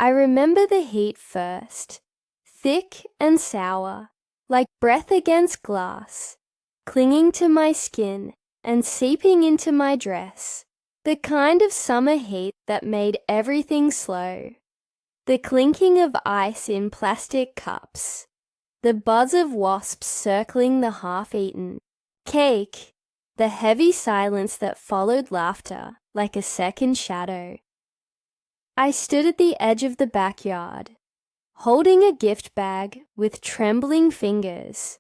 I remember the heat first, thick and sour, like breath against glass, clinging to my skin and seeping into my dress, the kind of summer heat that made everything slow. The clinking of ice in plastic cups, the buzz of wasps circling the half-eaten cake, the heavy silence that followed laughter like a second shadow. I stood at the edge of the backyard, holding a gift bag with trembling fingers.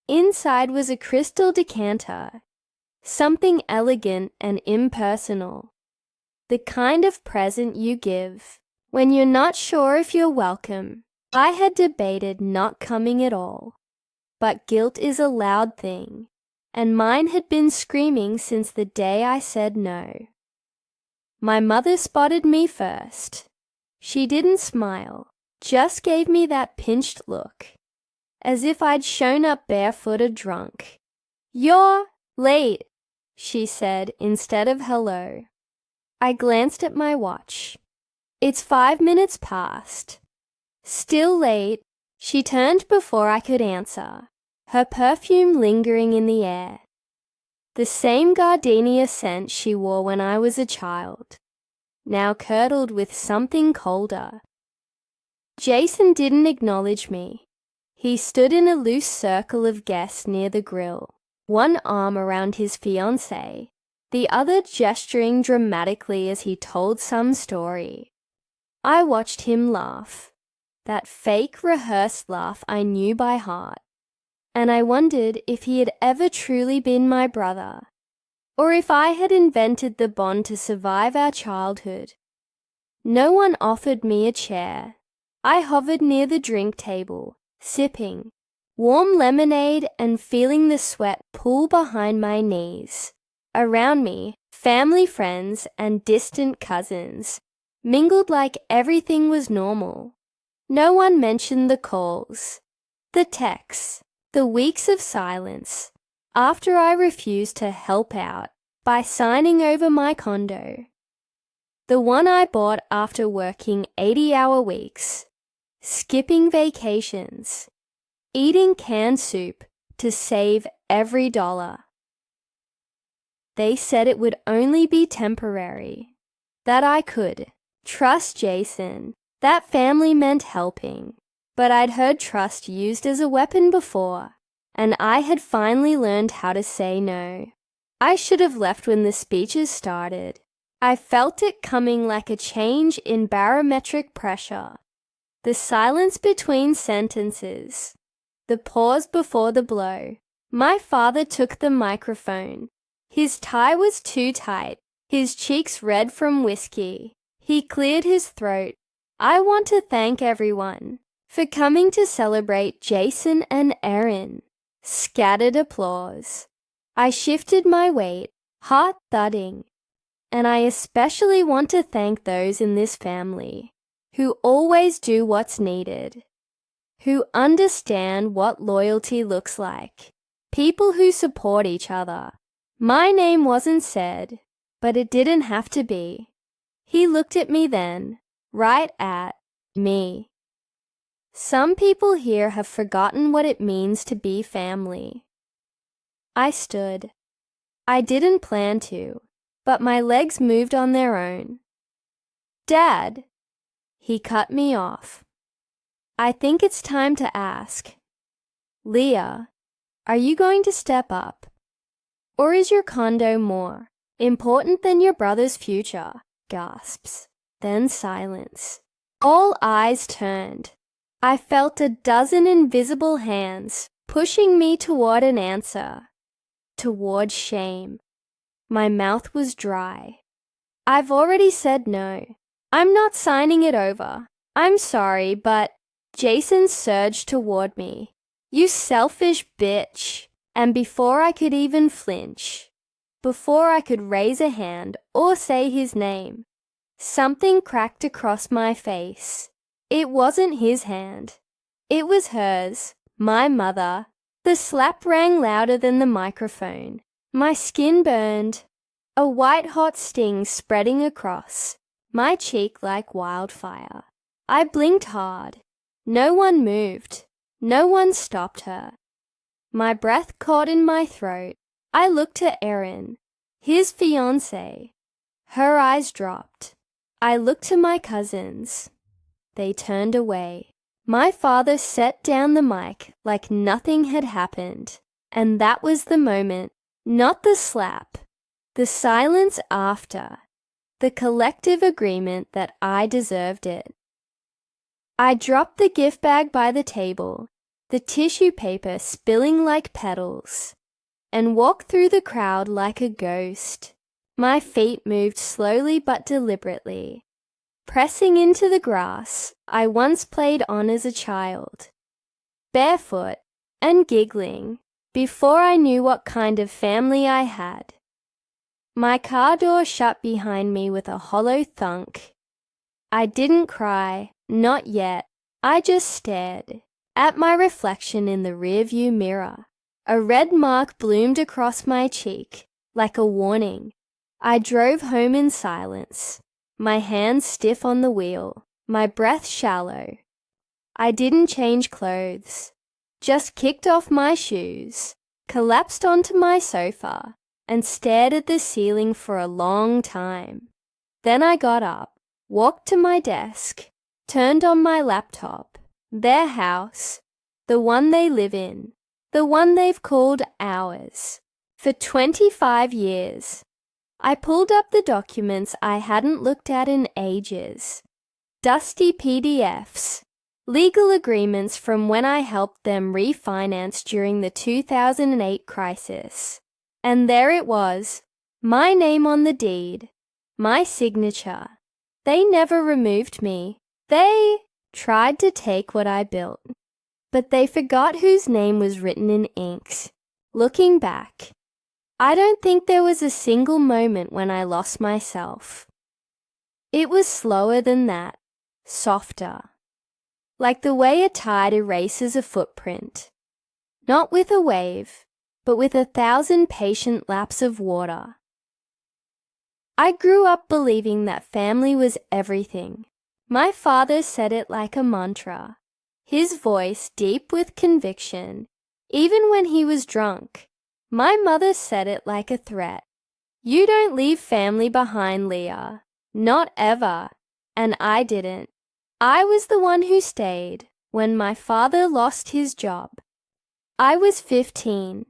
Inside was a crystal decanter, something elegant and impersonal, the kind of present you give when you're not sure if you're welcome. I had debated not coming at all, but guilt is a loud thing, and mine had been screaming since the day I said no. My mother spotted me first. She didn't smile, just gave me that pinched look, as if I'd shown up barefoot or drunk. "You're late," she said instead of hello. I glanced at my watch. "It's 5 minutes past." "Still late." She turned before I could answer, her perfume lingering in the air. The same gardenia scent she wore when I was a child, now curdled with something colder. Jason didn't acknowledge me. He stood in a loose circle of guests near the grill, one arm around his fiancée, the other gesturing dramatically as he told some story. I watched him laugh, that fake rehearsed laugh I knew by heart, and I wondered if he had ever truly been my brother, or if I had invented the bond to survive our childhood. No one offered me a chair. I hovered near the drink table, sipping warm lemonade and feeling the sweat pool behind my knees. Around me, family friends and distant cousins mingled like everything was normal. No one mentioned the calls, the texts, the weeks of silence after I refused to help out by signing over my condo, the one I bought after working 80-hour weeks, skipping vacations, eating canned soup to save every dollar. They said it would only be temporary, that I could trust Jason, that family meant helping. But I'd heard trust used as a weapon before, and I had finally learned how to say no. I should have left when the speeches started. I felt it coming like a change in barometric pressure. The silence between sentences, the pause before the blow. My father took the microphone. His tie was too tight, his cheeks red from whiskey. He cleared his throat. "I want to thank everyone for coming to celebrate Jason and Erin." Scattered applause. I shifted my weight, heart thudding. And I especially want to thank those in this family who always do what's needed, who understand what loyalty looks like, people who support each other. My name wasn't said, but it didn't have to be. He looked at me then, right at me. Some people here have forgotten what it means to be family. I stood. I didn't plan to, but my legs moved on their own. "Dad," he cut me off. "I think it's time to ask. Leah, are you going to step up? Or is your condo more important than your brother's future?" Gasps, then silence. All eyes turned. I felt a dozen invisible hands pushing me toward an answer, toward shame. My mouth was dry. "I've already said no. I'm not signing it over. I'm sorry, but..." Jason surged toward me. "You selfish bitch." And before I could even flinch, before I could raise a hand or say his name, something cracked across my face. It wasn't his hand. It was hers, my mother. The slap rang louder than the microphone. My skin burned, a white-hot sting spreading across my cheek like wildfire. I blinked hard. No one moved. No one stopped her. My breath caught in my throat. I looked at Erin, his fiancée. Her eyes dropped. I looked to my cousins. They turned away. My father set down the mic like nothing had happened. And that was the moment, not the slap, the silence after, the collective agreement that I deserved it. I dropped the gift bag by the table, the tissue paper spilling like petals, and walked through the crowd like a ghost. My feet moved slowly but deliberately, pressing into the grass I once played on as a child, barefoot and giggling before I knew what kind of family I had. My car door shut behind me with a hollow thunk. I didn't cry, not yet. I just stared at my reflection in the rearview mirror. A red mark bloomed across my cheek, like a warning. I drove home in silence, my hands stiff on the wheel, my breath shallow. I didn't change clothes, just kicked off my shoes, collapsed onto my sofa, and stared at the ceiling for a long time. Then I got up, walked to my desk, turned on my laptop. Their house, the one they live in, the one they've called ours, for 25 years. I pulled up the documents I hadn't looked at in ages. Dusty PDFs, legal agreements from when I helped them refinance during the 2008 crisis. And there it was, my name on the deed, my signature. They never removed me. They tried to take what I built, but they forgot whose name was written in inks. Looking back, I don't think there was a single moment when I lost myself. It was slower than that, softer, like the way a tide erases a footprint, not with a wave, but with 1,000 patient laps of water. I grew up believing that family was everything. My father said it like a mantra, his voice deep with conviction, even when he was drunk. My mother said it like a threat. You don't leave family behind, Leah. Not ever. And I didn't. I was the one who stayed when my father lost his job. I was 15.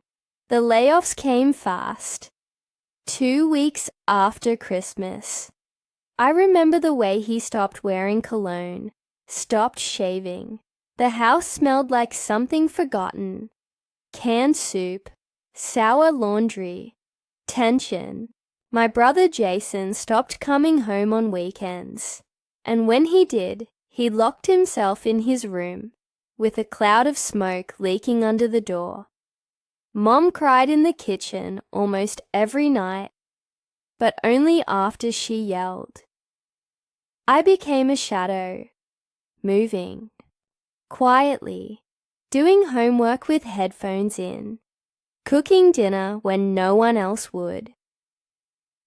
The layoffs came fast. 2 weeks after Christmas. I remember the way he stopped wearing cologne, stopped shaving. The house smelled like something forgotten. Canned soup, sour laundry, tension. My brother Jason stopped coming home on weekends, and when he did, he locked himself in his room, with a cloud of smoke leaking under the door. Mom cried in the kitchen almost every night, but only after she yelled. I became a shadow, moving, quietly, doing homework with headphones in, cooking dinner when no one else would.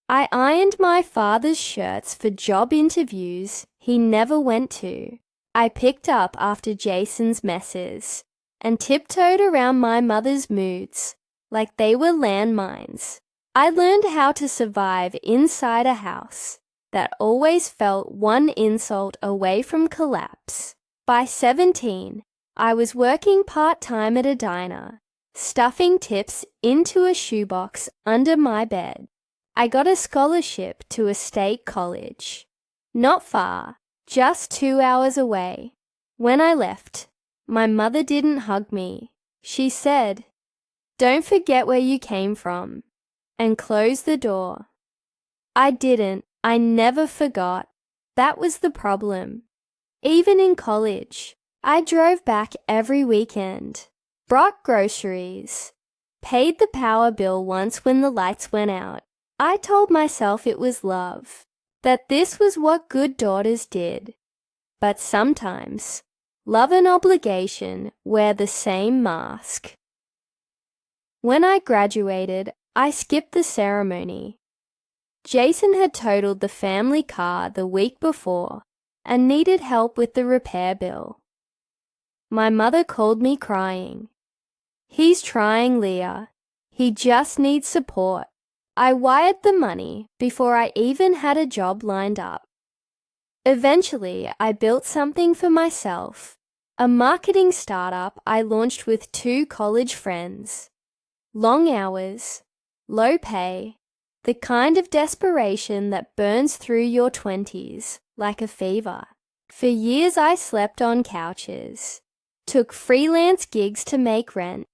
I ironed my father's shirts for job interviews he never went to. I picked up after Jason's messes and tiptoed around my mother's moods like they were landmines. I learned how to survive inside a house that always felt one insult away from collapse. By 17, I was working part-time at a diner, stuffing tips into a shoebox under my bed. I got a scholarship to a state college. Not far, just 2 hours away. When I left, my mother didn't hug me. She said, "Don't forget where you came from," and closed the door. I didn't. I never forgot. That was the problem. Even in college, I drove back every weekend, brought groceries, paid the power bill once when the lights went out. I told myself it was love, that this was what good daughters did. But sometimes, love and obligation wear the same mask. When I graduated, I skipped the ceremony. Jason had totaled the family car the week before, and needed help with the repair bill. My mother called me crying. "He's trying, Leah. He just needs support." I wired the money before I even had a job lined up. Eventually, I built something for myself, a marketing startup I launched with 2 college friends. Long hours, low pay, the kind of desperation that burns through your 20s like a fever. For years I slept on couches, took freelance gigs to make rent,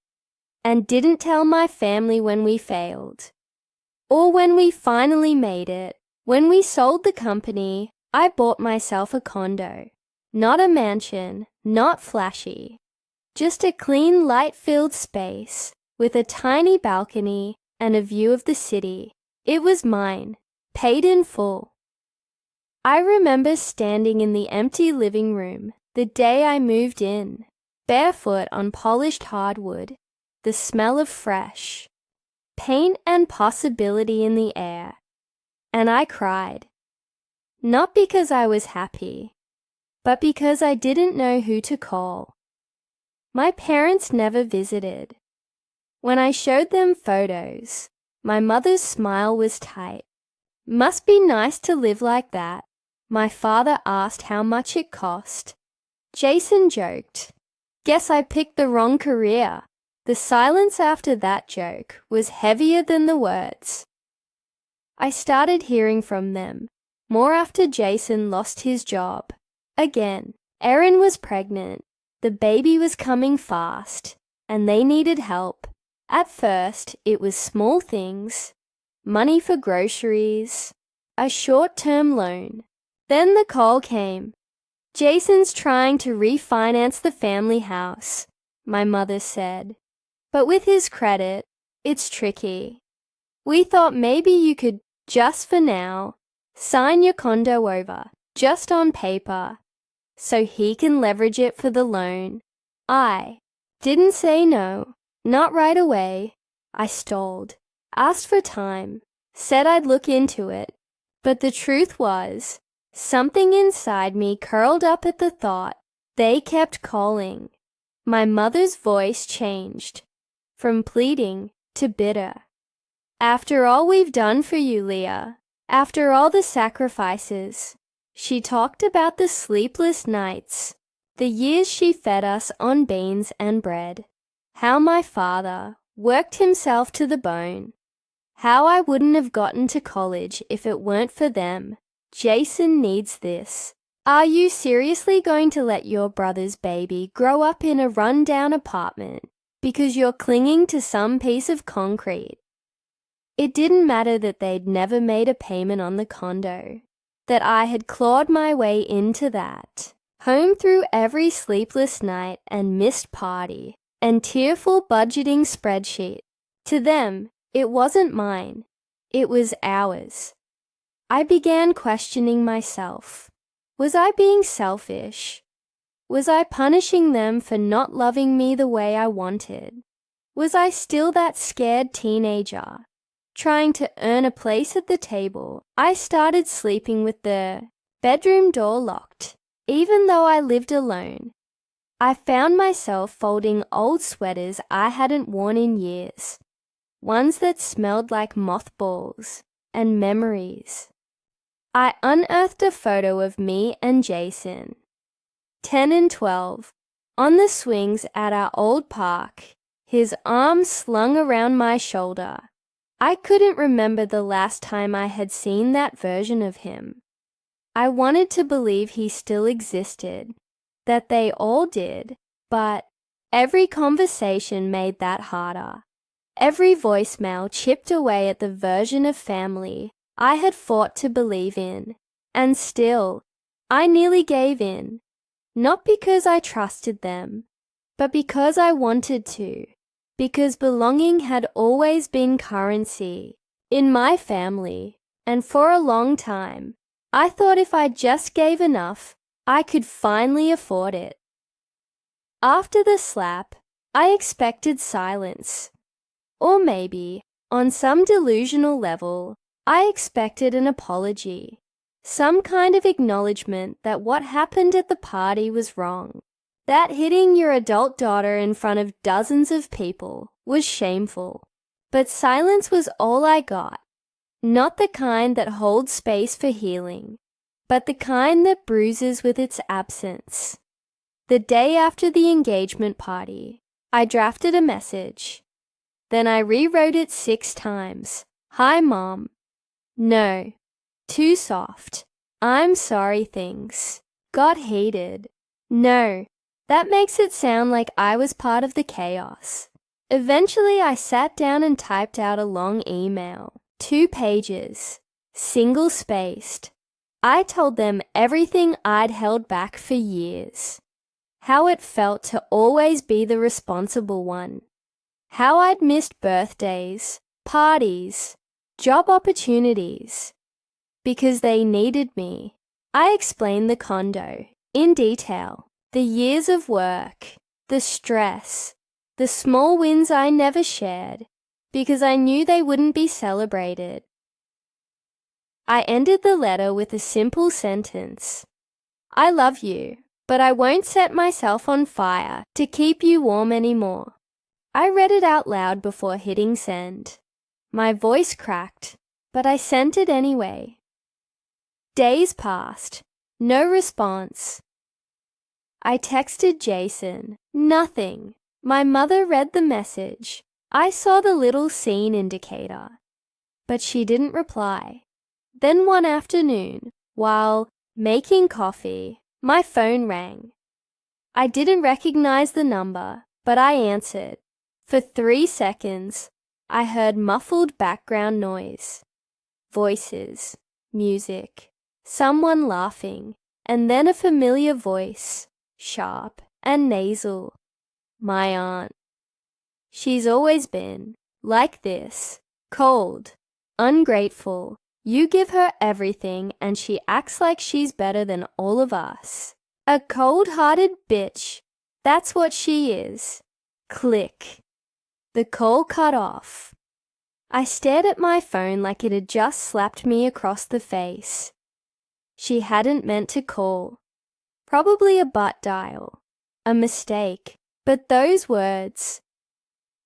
and didn't tell my family when we failed. Or when we finally made it, when we sold the company, I bought myself a condo. Not a mansion, not flashy. Just a clean, light-filled space with a tiny balcony and a view of the city. It was mine, paid in full. I remember standing in the empty living room the day I moved in, barefoot on polished hardwood, the smell of fresh paint and possibility in the air, and I cried. Not because I was happy, but because I didn't know who to call. My parents never visited. When I showed them photos, my mother's smile was tight. "Must be nice to live like that." My father asked how much it cost. Jason joked, "Guess I picked the wrong career." The silence after that joke was heavier than the words. I started hearing from them, more after Jason lost his job. Again, Erin was pregnant, the baby was coming fast, and they needed help. At first, it was small things, money for groceries, a short-term loan. Then the call came. "Jason's trying to refinance the family house," my mother said. "But with his credit, it's tricky. We thought maybe you could, just for now, sign your condo over, just on paper, so he can leverage it for the loan." I didn't say no, not right away. I stalled, asked for time, said I'd look into it. But the truth was, something inside me curled up at the thought. They kept calling. My mother's voice changed, from pleading to bitter. "After all we've done for you, Leah, after all the sacrifices." She talked about the sleepless nights, the years she fed us on beans and bread, how my father worked himself to the bone, how I wouldn't have gotten to college if it weren't for them. "Jason needs this. Are you seriously going to let your brother's baby grow up in a run-down apartment because you're clinging to some piece of concrete?" It didn't matter that they'd never made a payment on the condo, that I had clawed my way into that, home through every sleepless night and missed party and tearful budgeting spreadsheet. To them, it wasn't mine. It was ours. I began questioning myself. Was I being selfish? Was I punishing them for not loving me the way I wanted? Was I still that scared teenager, trying to earn a place at the table? I started sleeping with the bedroom door locked, even though I lived alone. I found myself folding old sweaters I hadn't worn in years, ones that smelled like mothballs and memories. I unearthed a photo of me and Jason, 10 and 12, on the swings at our old park, his arms slung around my shoulder. I couldn't remember the last time I had seen that version of him. I wanted to believe he still existed, that they all did, but every conversation made that harder. Every voicemail chipped away at the version of family I had fought to believe in, and still, I nearly gave in, not because I trusted them, but because I wanted to, because belonging had always been currency in my family, and for a long time, I thought if I just gave enough, I could finally afford it. After the slap, I expected silence, or maybe, on some delusional level, I expected an apology, Some kind of acknowledgement that what happened at the party was wrong. That hitting your adult daughter in front of dozens of people was shameful. But silence was all I got. Not the kind that holds space for healing, but the kind that bruises with its absence. The day after the engagement party, I drafted a message. Then I rewrote it 6 times. Hi, Mom. No. Too soft. I'm sorry things. Got heated. No. That makes it sound like I was part of the chaos. Eventually, I sat down and typed out a long email. 2 pages. Single-spaced. I told them everything I'd held back for years. How it felt to always be the responsible one. How I'd missed birthdays, parties, job opportunities. Because they needed me. I explained the condo, in detail. The years of work, the stress, the small wins I never shared, because I knew they wouldn't be celebrated. I ended the letter with a simple sentence. I love you, but I won't set myself on fire to keep you warm anymore. I read it out loud before hitting send. My voice cracked, but I sent it anyway. Days passed. No response. I texted Jason. Nothing. My mother read the message. I saw the little scene indicator. But she didn't reply. Then one afternoon, while making coffee, my phone rang. I didn't recognize the number, but I answered. For 3 seconds, I heard muffled background noise. Voices, music, someone laughing, and then a familiar voice. Sharp and nasal. My aunt. She's always been like this, cold, ungrateful. You give her everything and she acts like she's better than all of us. A cold-hearted bitch. That's what she is. Click. The call cut off. I stared at my phone like it had just slapped me across the face. She hadn't meant to call. Probably a butt dial. A mistake. But those words,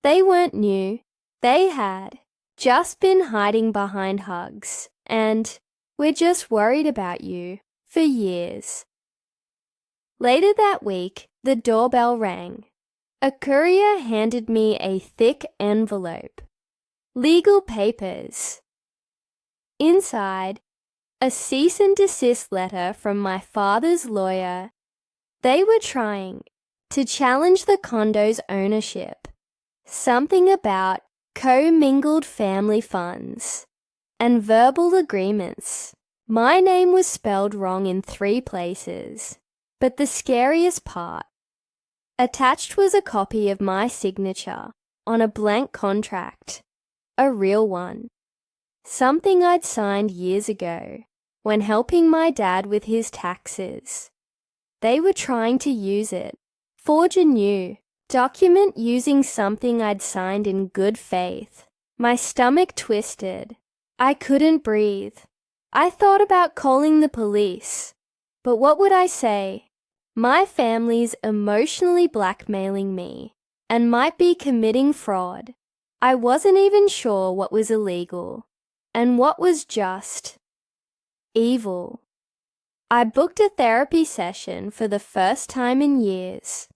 they weren't new. They had just been hiding behind hugs and we're just worried about you for years. Later that week, the doorbell rang. A courier handed me a thick envelope. Legal papers. Inside, a cease and desist letter from my father's lawyer. They were trying to challenge the condo's ownership. Something about co-mingled family funds and verbal agreements. My name was spelled wrong in 3 places. But the scariest part, attached was a copy of my signature on a blank contract, a real one. Something I'd signed years ago when helping my dad with his taxes. They were trying to use it, forge a new document using something I'd signed in good faith. My stomach twisted. I couldn't breathe. I thought about calling the police, but what would I say? My family's emotionally blackmailing me and might be committing fraud. I wasn't even sure what was illegal and what was just evil. I booked a therapy session for the first time in years.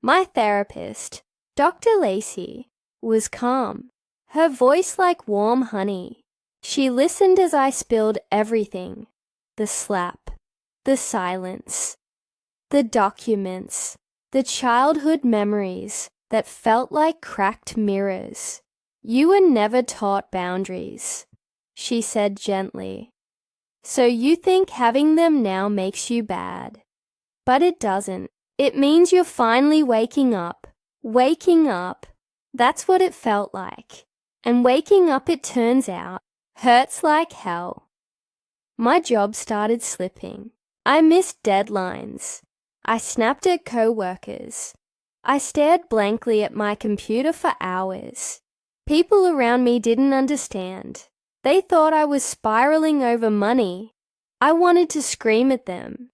My therapist, Dr. Lacey, was calm, her voice like warm honey. She listened as I spilled everything, the slap, the silence, the documents, the childhood memories that felt like cracked mirrors. You were never taught boundaries, she said gently. So you think having them now makes you bad. But it doesn't. It means you're finally waking up. Waking up. That's what it felt like. And waking up, it turns out, hurts like hell. My job started slipping. I missed deadlines. I snapped at co-workers. I stared blankly at my computer for hours. People around me didn't understand. They thought I was spiraling over money, I wanted to scream at them.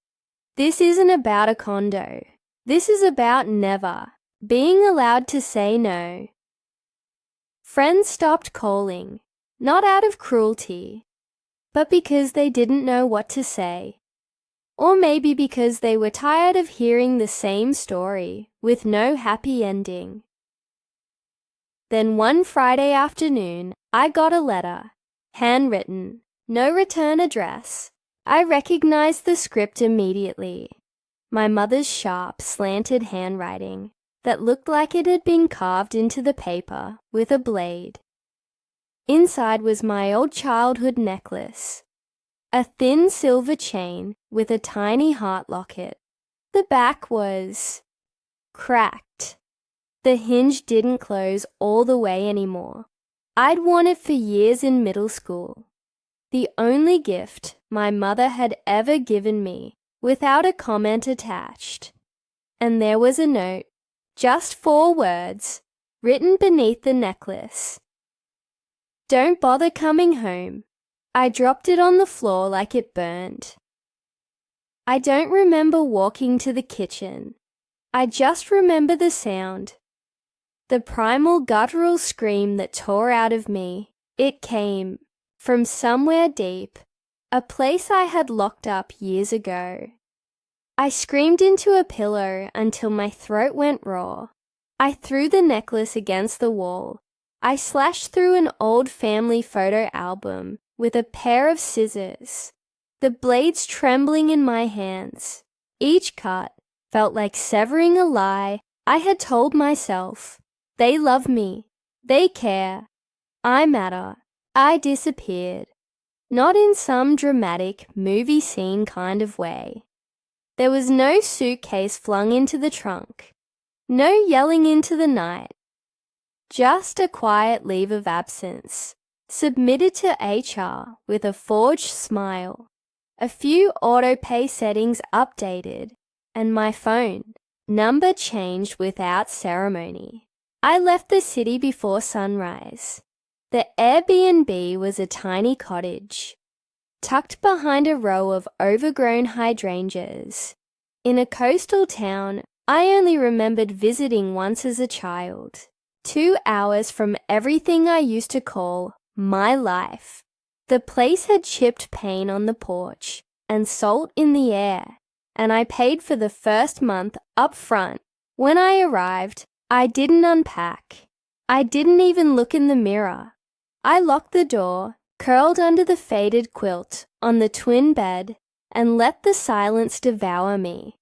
This isn't about a condo. This is about never being allowed to say no. Friends stopped calling, not out of cruelty, but because they didn't know what to say. Or maybe because they were tired of hearing the same story with no happy ending. Then one Friday afternoon, I got a letter, handwritten, no return address. I recognized the script immediately. My mother's sharp, slanted handwriting that looked like it had been carved into the paper with a blade. Inside was my old childhood necklace, a thin silver chain with a tiny heart locket. The back was cracked. The hinge didn't close all the way anymore. I'd worn it for years in middle school. The only gift my mother had ever given me without a comment attached. And there was a note, just 4 words, written beneath the necklace. Don't bother coming home. I dropped it on the floor like it burned. I don't remember walking to the kitchen. I just remember the sound. The primal guttural scream that tore out of me. It came from somewhere deep, a place I had locked up years ago. I screamed into a pillow until my throat went raw. I threw the necklace against the wall. I slashed through an old family photo album with a pair of scissors, the blades trembling in my hands. Each cut felt like severing a lie I had told myself. They love me. They care. I matter. I disappeared. Not in some dramatic movie scene kind of way. There was no suitcase flung into the trunk. No yelling into the night. Just a quiet leave of absence, submitted to HR with a forged smile. A few auto-pay settings updated, and my phone number changed without ceremony. I left the city before sunrise. The Airbnb was a tiny cottage, tucked behind a row of overgrown hydrangeas. In a coastal town I only remembered visiting once as a child, 2 hours from everything I used to call my life. The place had chipped paint on the porch and salt in the air, and I paid for the first month up front. When I arrived, I didn't unpack. I didn't even look in the mirror. I locked the door, curled under the faded quilt on the twin bed, and let the silence devour me.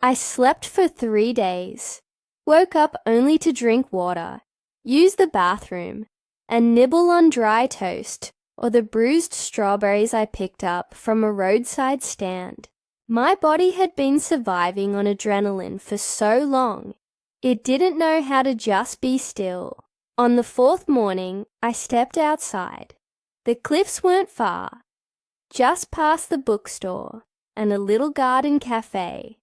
I slept for 3 days, woke up only to drink water, use the bathroom, and nibble on dry toast or the bruised strawberries I picked up from a roadside stand. My body had been surviving on adrenaline for so long, it didn't know how to just be still. On the 4th morning, I stepped outside. The cliffs weren't far, just past the bookstore and a little garden cafe.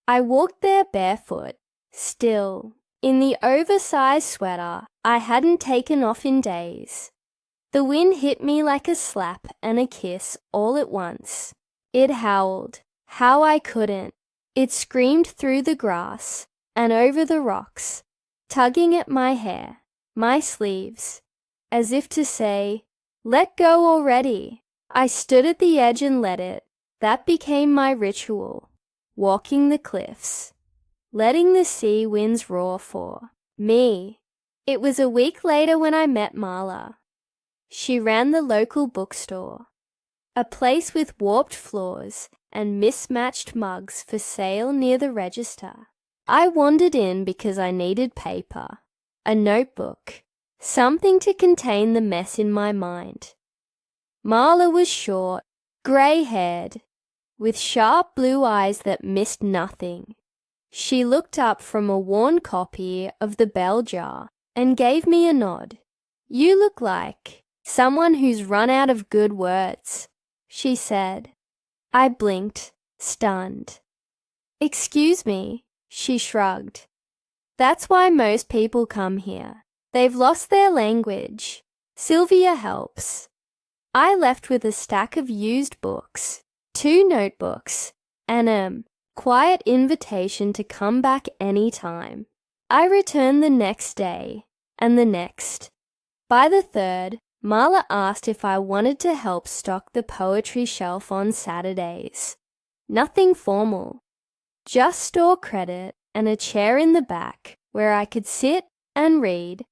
I walked there barefoot, still, in the oversized sweater I hadn't taken off in days. The wind hit me like a slap and a kiss all at once. It howled, how I couldn't. It screamed through the grass and over the rocks, tugging at my hair, my sleeves, as if to say, let go already. I stood at the edge and let it. That became my ritual, walking the cliffs, letting the sea winds roar for me. It was a week later when I met Marla. She ran the local bookstore, a place with warped floors and mismatched mugs for sale near the register. I wandered in because I needed paper, a notebook, something to contain the mess in my mind. Marla was short, grey-haired, with sharp blue eyes that missed nothing. She looked up from a worn copy of The Bell Jar and gave me a nod. You look like someone who's run out of good words, she said. I blinked, stunned. Excuse me, she shrugged. That's why most people come here. They've lost their language. Sylvia helps. I left with a stack of used books, 2 notebooks, and a quiet invitation to come back any time. I returned the next day, and the next. By the third, Marla asked if I wanted to help stock the poetry shelf on Saturdays. Nothing formal, just store credit and a chair in the back where I could sit and read.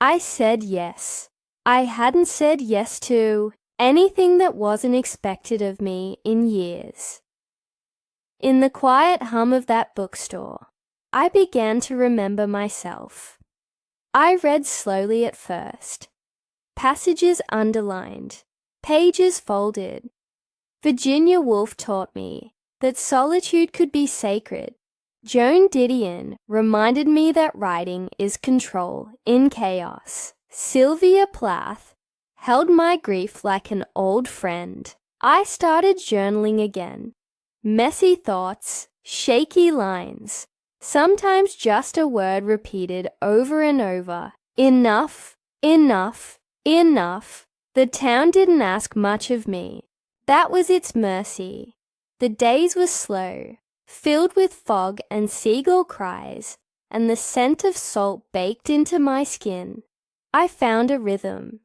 I said yes. I hadn't said yes to anything that wasn't expected of me in years. In the quiet hum of that bookstore, I began to remember myself. I read slowly at first. Passages underlined, pages folded. Virginia Woolf taught me that solitude could be sacred. Joan Didion reminded me that writing is control in chaos. Sylvia Plath held my grief like an old friend. I started journaling again. Messy thoughts, shaky lines, sometimes just a word repeated over and over. Enough, enough, enough. The town didn't ask much of me. That was its mercy. The days were slow, filled with fog and seagull cries, and the scent of salt baked into my skin. I found a rhythm.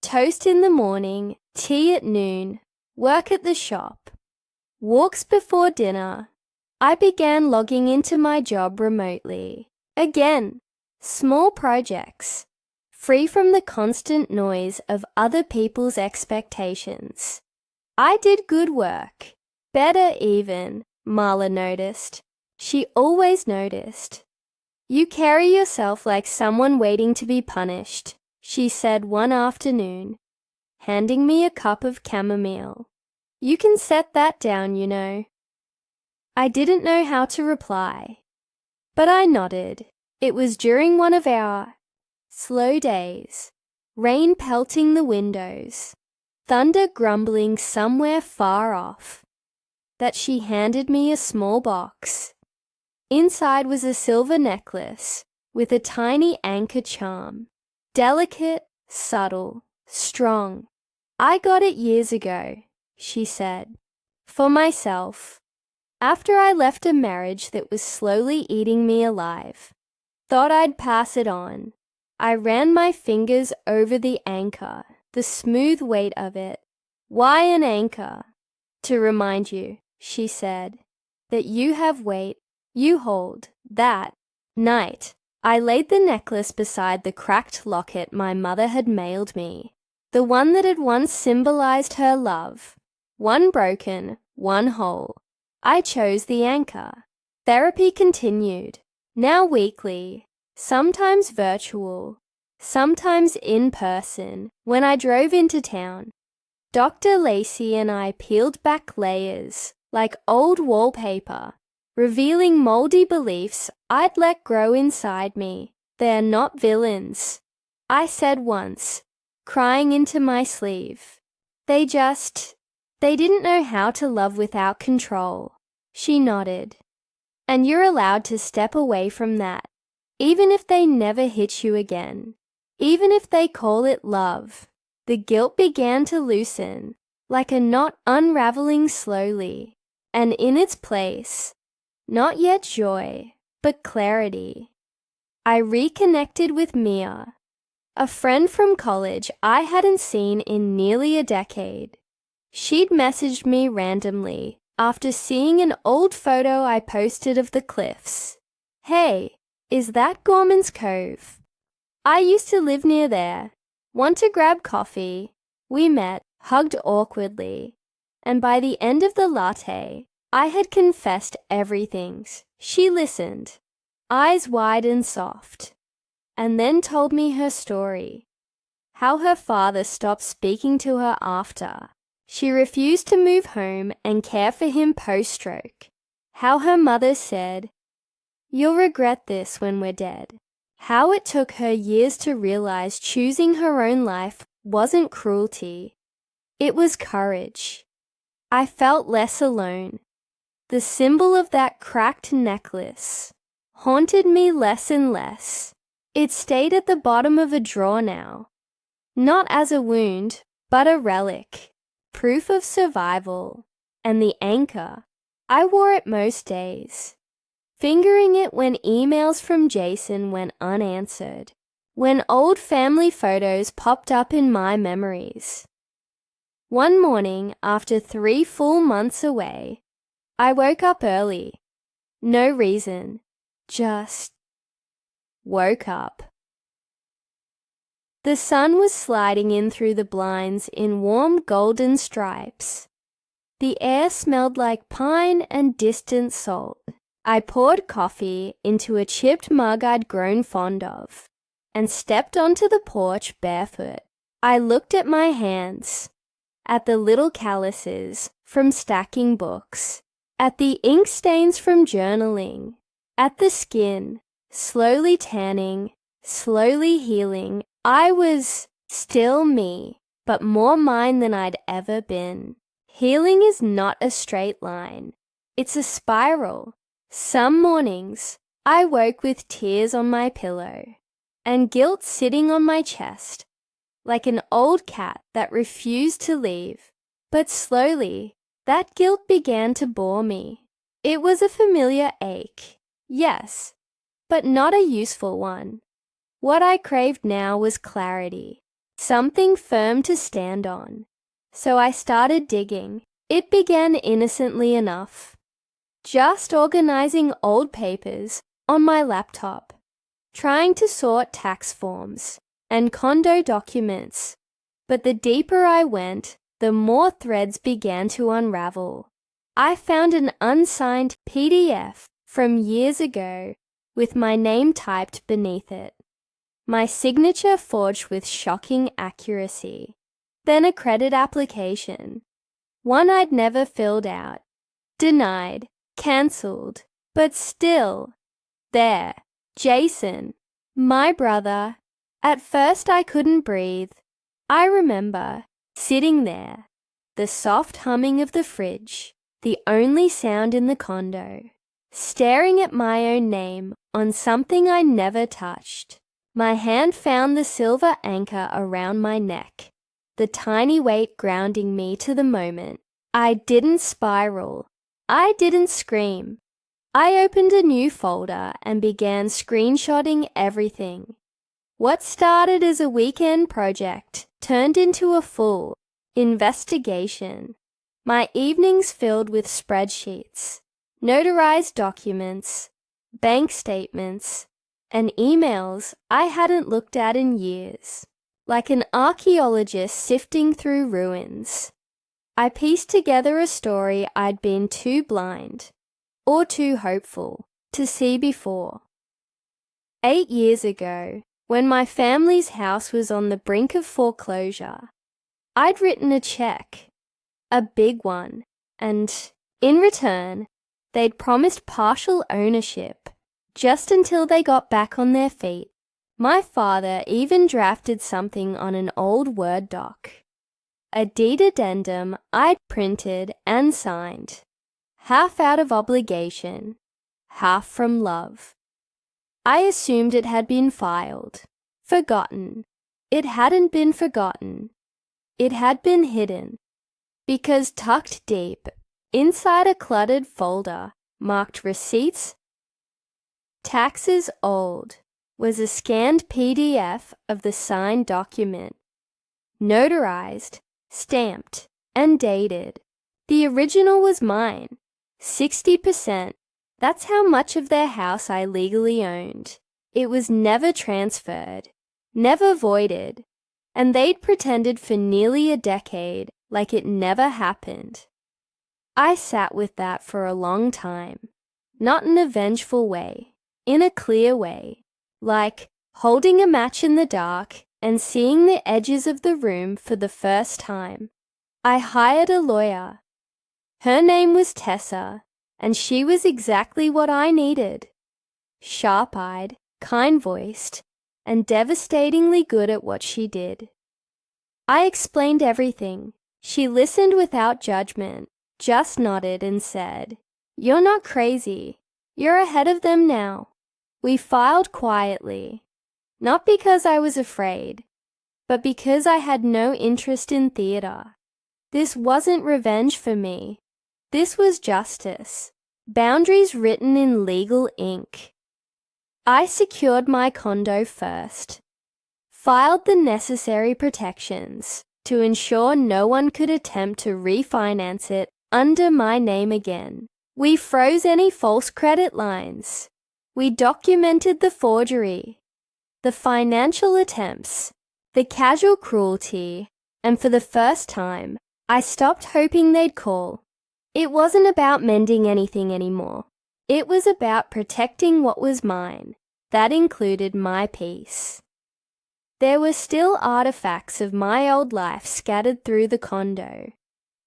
Toast in the morning, tea at noon, work at the shop, walks before dinner. I began logging into my job remotely. Again, small projects, free from the constant noise of other people's expectations. I did good work. Better even, Marla noticed. She always noticed. You carry yourself like someone waiting to be punished, she said one afternoon, handing me a cup of chamomile. You can set that down, you know. I didn't know how to reply, but I nodded. It was during one of our slow days, rain pelting the windows, thunder grumbling somewhere far off, that she handed me a small box. Inside was a silver necklace with a tiny anchor charm. Delicate, subtle, strong. I got it years ago, she said, for myself. After I left a marriage that was slowly eating me alive. Thought I'd pass it on. I ran my fingers over the anchor, the smooth weight of it. Why an anchor? To remind you, she said, that you have weight. You hold that night. I laid the necklace beside the cracked locket my mother had mailed me, the one that had once symbolized her love. One broken, one whole. I chose the anchor. Therapy continued, now weekly, sometimes virtual, sometimes in person. When I drove into town, Dr. Lacey and I peeled back layers like old wallpaper, revealing moldy beliefs I'd let grow inside me. They're not villains, I said once, crying into my sleeve. They didn't know how to love without control. She nodded. And you're allowed to step away from that, even if they never hit you again, even if they call it love. The guilt began to loosen, like a knot unraveling slowly, and in its place, not yet joy, but clarity. I reconnected with Mia, a friend from college I hadn't seen in nearly a decade. She'd messaged me randomly after seeing an old photo I posted of the cliffs. Hey, is that Gorman's Cove? I used to live near there. Want to grab coffee? We met, hugged awkwardly, and by the end of the latte, I had confessed everything. She listened, eyes wide and soft, and then told me her story. How her father stopped speaking to her after. She refused to move home and care for him post-stroke. How her mother said, "You'll regret this when we're dead." How it took her years to realize choosing her own life wasn't cruelty. It was courage. I felt less alone. The symbol of that cracked necklace haunted me less and less. It stayed at the bottom of a drawer now, not as a wound, but a relic, proof of survival. and the anchor. I wore it most days, fingering it when emails from Jason went unanswered, when old family photos popped up in my memories. One morning, after 3 full months away, I woke up early. No reason, just woke up. The sun was sliding in through the blinds in warm golden stripes. The air smelled like pine and distant salt. I poured coffee into a chipped mug I'd grown fond of and stepped onto the porch barefoot. I looked at my hands, at the little calluses from stacking books, at the ink stains from journaling, at the skin, slowly tanning, slowly healing. I was still me, but more mine than I'd ever been. Healing is not a straight line. It's a spiral. Some mornings, I woke with tears on my pillow and guilt sitting on my chest, like an old cat that refused to leave. But slowly, that guilt began to bore me. It was a familiar ache, yes, but not a useful one. What I craved now was clarity, something firm to stand on. So I started digging. It began innocently enough, just organizing old papers on my laptop, trying to sort tax forms and condo documents. But the deeper I went, the more threads began to unravel. I found an unsigned PDF from years ago with my name typed beneath it, my signature forged with shocking accuracy. Then a credit application, one I'd never filled out, denied, cancelled, but still, there, Jason, my brother. At first I couldn't breathe. I remember sitting there, the soft humming of the fridge, the only sound in the condo, staring at my own name on something I never touched. My hand found the silver anchor around my neck, the tiny weight grounding me to the moment. I didn't spiral. I didn't scream. I opened a new folder and began screenshotting everything. What started as a weekend project turned into a full investigation. My evenings filled with spreadsheets, notarized documents, bank statements, and emails I hadn't looked at in years. Like an archaeologist sifting through ruins, I pieced together a story I'd been too blind, or too hopeful, to see before. 8 years ago, when my family's house was on the brink of foreclosure, I'd written a check, a big one, and, in return, they'd promised partial ownership, just until they got back on their feet. My father even drafted something on an old Word doc, a deed addendum I'd printed and signed, half out of obligation, half from love. I assumed it had been filed, forgotten. It hadn't been forgotten. It had been hidden, because tucked deep, inside a cluttered folder marked receipts, taxes old, was a scanned PDF of the signed document, notarized, stamped, and dated. The original was mine, 60%. That's how much of their house I legally owned. It was never transferred, never voided, and they'd pretended for nearly a decade like it never happened. I sat with that for a long time, not in a vengeful way, in a clear way. Like holding a match in the dark and seeing the edges of the room for the first time. I hired a lawyer. Her name was Tessa, and she was exactly what I needed. Sharp-eyed, kind-voiced, and devastatingly good at what she did. I explained everything. She listened without judgment, just nodded and said, "You're not crazy. You're ahead of them now." We filed quietly, not because I was afraid, but because I had no interest in theater. This wasn't revenge for me. This was justice, boundaries written in legal ink. I secured my condo first, filed the necessary protections to ensure no one could attempt to refinance it under my name again. We froze any false credit lines. We documented the forgery, the financial attempts, the casual cruelty, and for the first time, I stopped hoping they'd call. It wasn't about mending anything anymore. It was about protecting what was mine. That included my peace. There were still artifacts of my old life scattered through the condo.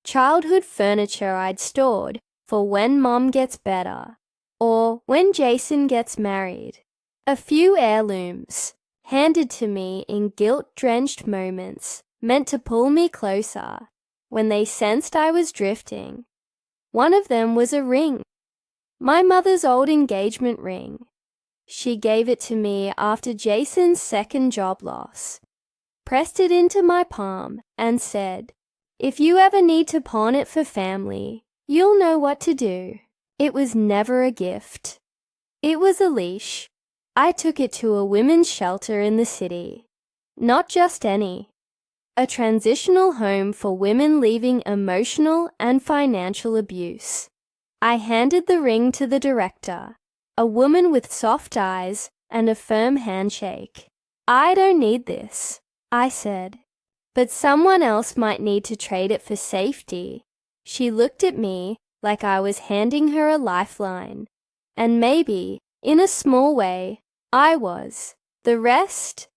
Childhood furniture I'd stored for when Mom gets better, or when Jason gets married. A few heirlooms, handed to me in guilt-drenched moments, meant to pull me closer when they sensed I was drifting. One of them was a ring, my mother's old engagement ring. She gave it to me after Jason's second job loss, pressed it into my palm, and said, "If you ever need to pawn it for family, you'll know what to do." It was never a gift. It was a leash. I took it to a women's shelter in the city. Not just any. A transitional home for women leaving emotional and financial abuse. I handed the ring to the director, a woman with soft eyes and a firm handshake. "I don't need this," I said, "but someone else might need to trade it for safety." She looked at me like I was handing her a lifeline, and maybe, in a small way, I was. The rest?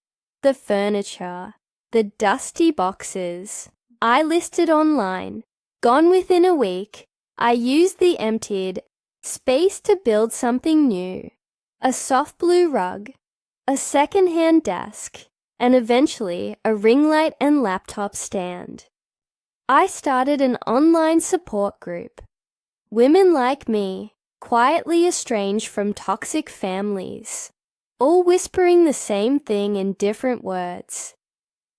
The furniture, the dusty boxes, I listed online. Gone within a week, I used the emptied space to build something new. A soft blue rug, a second-hand desk, and eventually a ring light and laptop stand. I started an online support group. Women like me, quietly estranged from toxic families, all whispering the same thing in different words.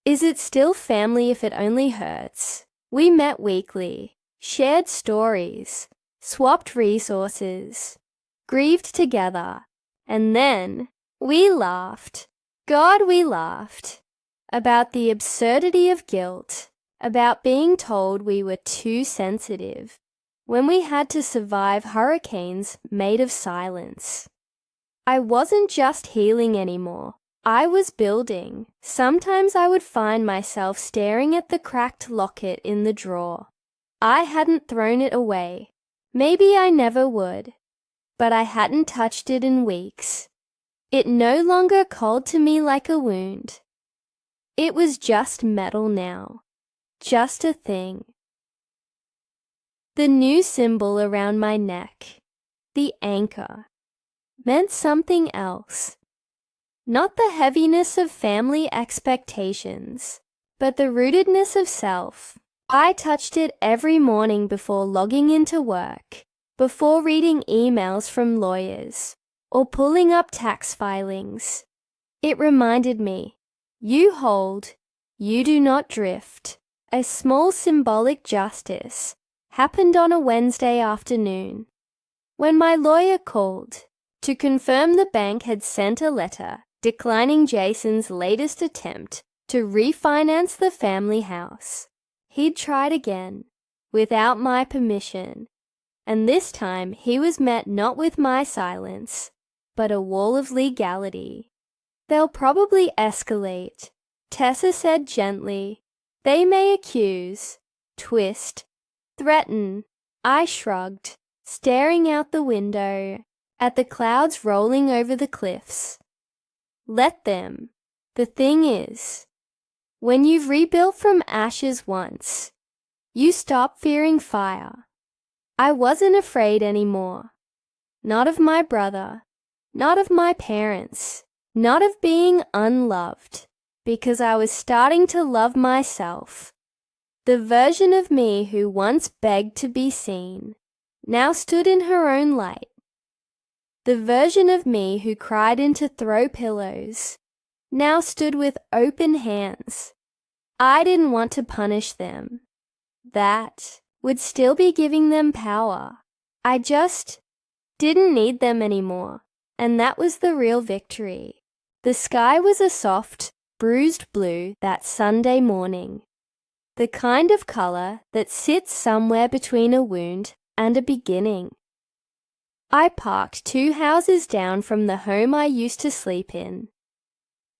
Is it still family if it only hurts? We met weekly, shared stories, swapped resources, grieved together, and then we laughed. God, we laughed. About the absurdity of guilt, about being told we were too sensitive, when we had to survive hurricanes made of silence. I wasn't just healing anymore. I was building. Sometimes I would find myself staring at the cracked locket in the drawer. I hadn't thrown it away. Maybe I never would. But I hadn't touched it in weeks. It no longer called to me like a wound. It was just metal now. Just a thing. The new symbol around my neck, the anchor, meant something else. Not the heaviness of family expectations, but the rootedness of self. I touched it every morning before logging into work, before reading emails from lawyers, or pulling up tax filings. It reminded me, you hold, you do not drift. A small symbolic justice happened on a Wednesday afternoon, when my lawyer called to confirm the bank had sent a letter declining Jason's latest attempt to refinance the family house. He'd tried again, without my permission, and this time he was met not with my silence, but a wall of legality. "They'll probably escalate," Tessa said gently. "They may accuse, twist, threaten." I shrugged, staring out the window at the clouds rolling over the cliffs. Let them. The thing is, when you've rebuilt from ashes once, you stop fearing fire. I wasn't afraid anymore. Not of my brother, not of my parents, not of being unloved, because I was starting to love myself. The version of me who once begged to be seen, now stood in her own light. The version of me who cried into throw pillows, now stood with open hands. I didn't want to punish them. That would still be giving them power. I just didn't need them anymore, and that was the real victory. The sky was a soft, bruised blue that Sunday morning, the kind of color that sits somewhere between a wound and a beginning. I parked 2 houses down from the home I used to sleep in,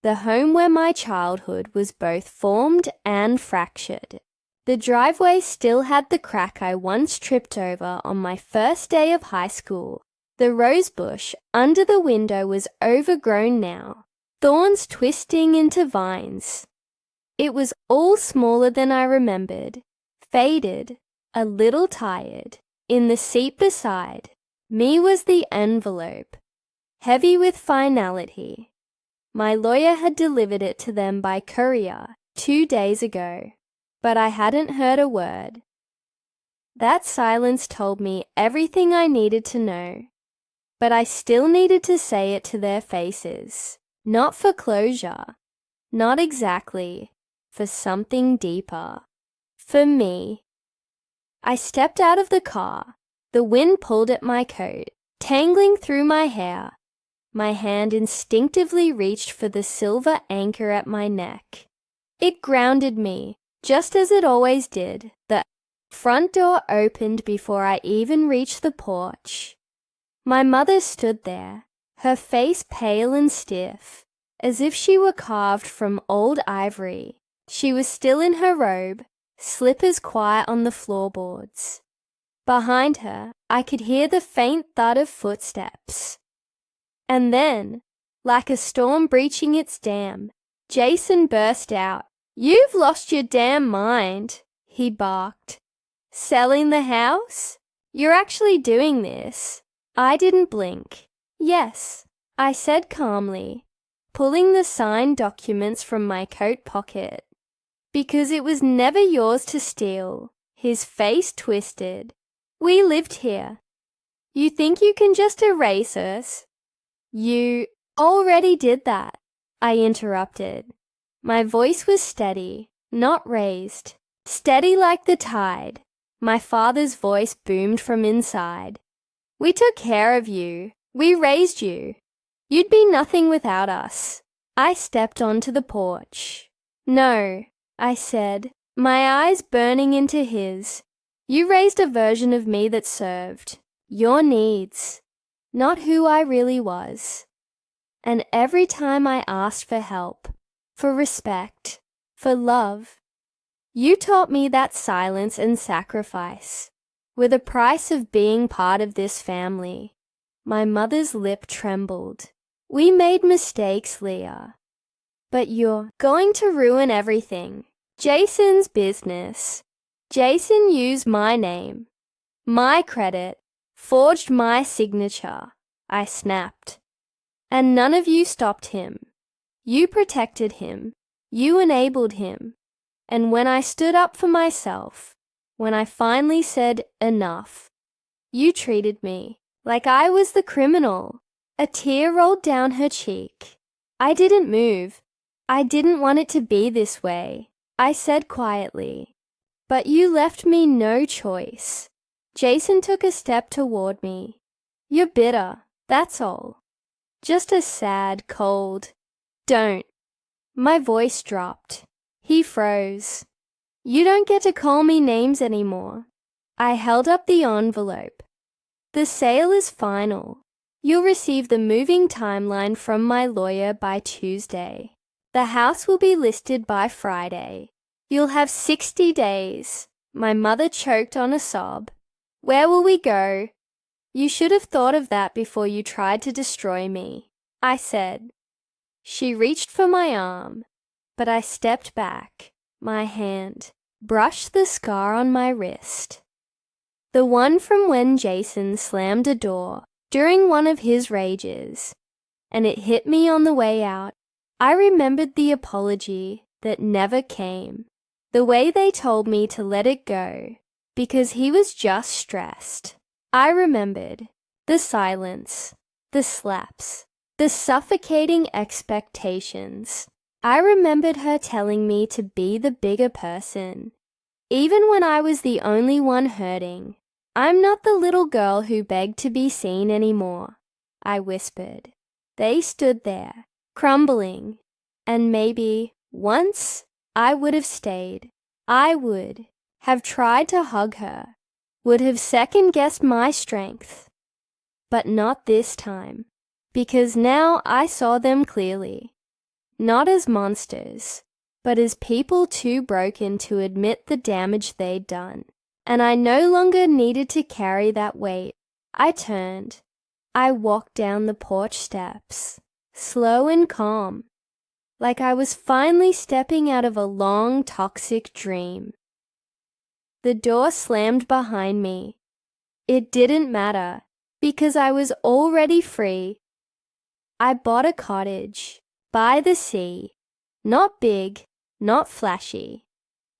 the home where my childhood was both formed and fractured. The driveway still had the crack I once tripped over on my first day of high school. The rosebush under the window was overgrown now, thorns twisting into vines. It was all smaller than I remembered, faded, a little tired. In the seat beside me was the envelope, heavy with finality. My lawyer had delivered it to them by courier 2 days ago, but I hadn't heard a word. That silence told me everything I needed to know, but I still needed to say it to their faces, not for closure, not exactly, for something deeper, for me. I stepped out of the car. The wind pulled at my coat, tangling through my hair. My hand instinctively reached for the silver anchor at my neck. It grounded me, just as it always did. The front door opened before I even reached the porch. My mother stood there, her face pale and stiff, as if she were carved from old ivory. She was still in her robe, slippers quiet on the floorboards. Behind her, I could hear the faint thud of footsteps. And then, like a storm breaching its dam, Jason burst out. "You've lost your damn mind," he barked. "Selling the house? You're actually doing this?" I didn't blink. "Yes," I said calmly, pulling the signed documents from my coat pocket. "Because it was never yours to steal." His face twisted. "We lived here. You think you can just erase us?" "You already did that," I interrupted. My voice was steady, not raised. Steady like the tide. My father's voice boomed from inside. "We took care of you. We raised you. You'd be nothing without us." I stepped onto the porch. "No," I said, my eyes burning into his. "You raised a version of me that served your needs, not who I really was. And every time I asked for help, for respect, for love, you taught me that silence and sacrifice were the price of being part of this family." My mother's lip trembled. "We made mistakes, Leah. But you're going to ruin everything. Jason's business. Jason used my name, my credit, forged my signature." I snapped. "And none of you stopped him. You protected him. You enabled him. And when I stood up for myself, when I finally said enough, you treated me like I was the criminal." A tear rolled down her cheek. "I didn't move. I didn't want it to be this way," I said quietly. "But you left me no choice." Jason took a step toward me. "You're bitter, that's all. Just a sad, cold, don't." My voice dropped. He froze. "You don't get to call me names anymore." I held up the envelope. "The sale is final. You'll receive the moving timeline from my lawyer by Tuesday. The house will be listed by Friday. You'll have 60 days. My mother choked on a sob. "Where will we go?" "You should have thought of that before you tried to destroy me," I said. She reached for my arm, but I stepped back. My hand brushed the scar on my wrist. The one from when Jason slammed a door during one of his rages, and it hit me on the way out. I remembered the apology that never came, the way they told me to let it go because he was just stressed. I remembered the silence, the slaps, the suffocating expectations. I remembered her telling me to be the bigger person, even when I was the only one hurting. I'm not the little girl who begged to be seen anymore, I whispered. They stood there, crumbling, and maybe, once, I would have stayed. I would have tried to hug her, would have second-guessed my strength. But not this time, because now I saw them clearly. Not as monsters, but as people too broken to admit the damage they'd done. And I no longer needed to carry that weight. I turned. I walked down the porch steps, slow and calm, like I was finally stepping out of a long, toxic dream. The door slammed behind me. It didn't matter, because I was already free. I bought a cottage by the sea, not big, not flashy,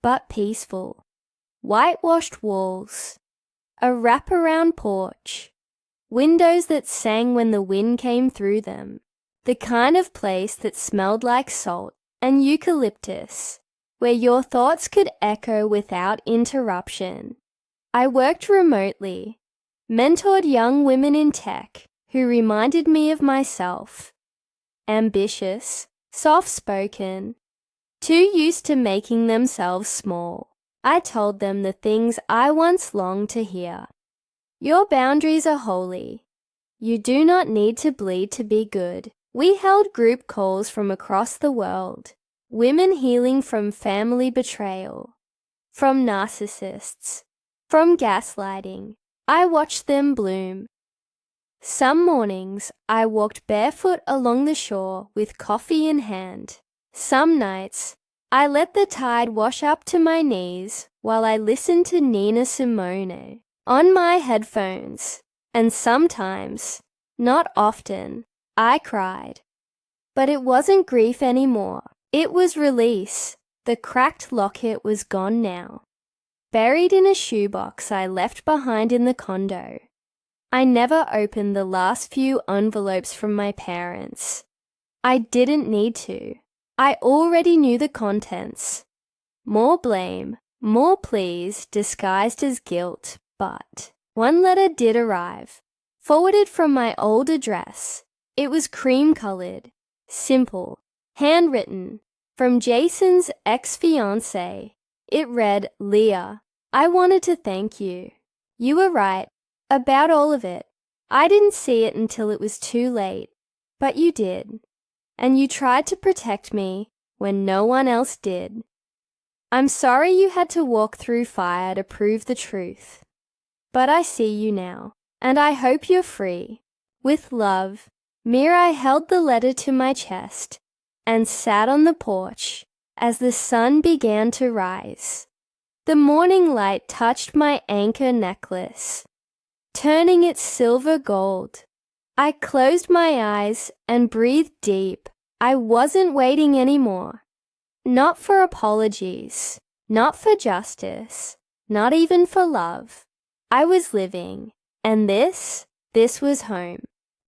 but peaceful. Whitewashed walls, a wraparound porch, windows that sang when the wind came through them, the kind of place that smelled like salt and eucalyptus, where your thoughts could echo without interruption. I worked remotely, mentored young women in tech who reminded me of myself. Ambitious, soft-spoken, too used to making themselves small. I told them the things I once longed to hear. Your boundaries are holy. You do not need to bleed to be good. We held group calls from across the world. Women healing from family betrayal, from narcissists, from gaslighting. I watched them bloom. Some mornings I walked barefoot along the shore with coffee in hand. Some nights I let the tide wash up to my knees while I listened to Nina Simone on my headphones. And sometimes, not often, I cried. But it wasn't grief anymore. It was release. The cracked locket was gone now, buried in a shoebox I left behind in the condo. I never opened the last few envelopes from my parents. I didn't need to. I already knew the contents. More blame, more pleas disguised as guilt, but one letter did arrive, forwarded from my old address. It was cream-colored, simple, handwritten, from Jason's ex-fiancée. It read, "Leah, I wanted to thank you. You were right about all of it. I didn't see it until it was too late, but you did. And you tried to protect me when no one else did. I'm sorry you had to walk through fire to prove the truth. But I see you now, and I hope you're free. With love." Mirai held the letter to my chest and sat on the porch as the sun began to rise. The morning light touched my anchor necklace, turning it silver gold. I closed my eyes and breathed deep. I wasn't waiting anymore. Not for apologies, not for justice, not even for love. I was living, and this was home.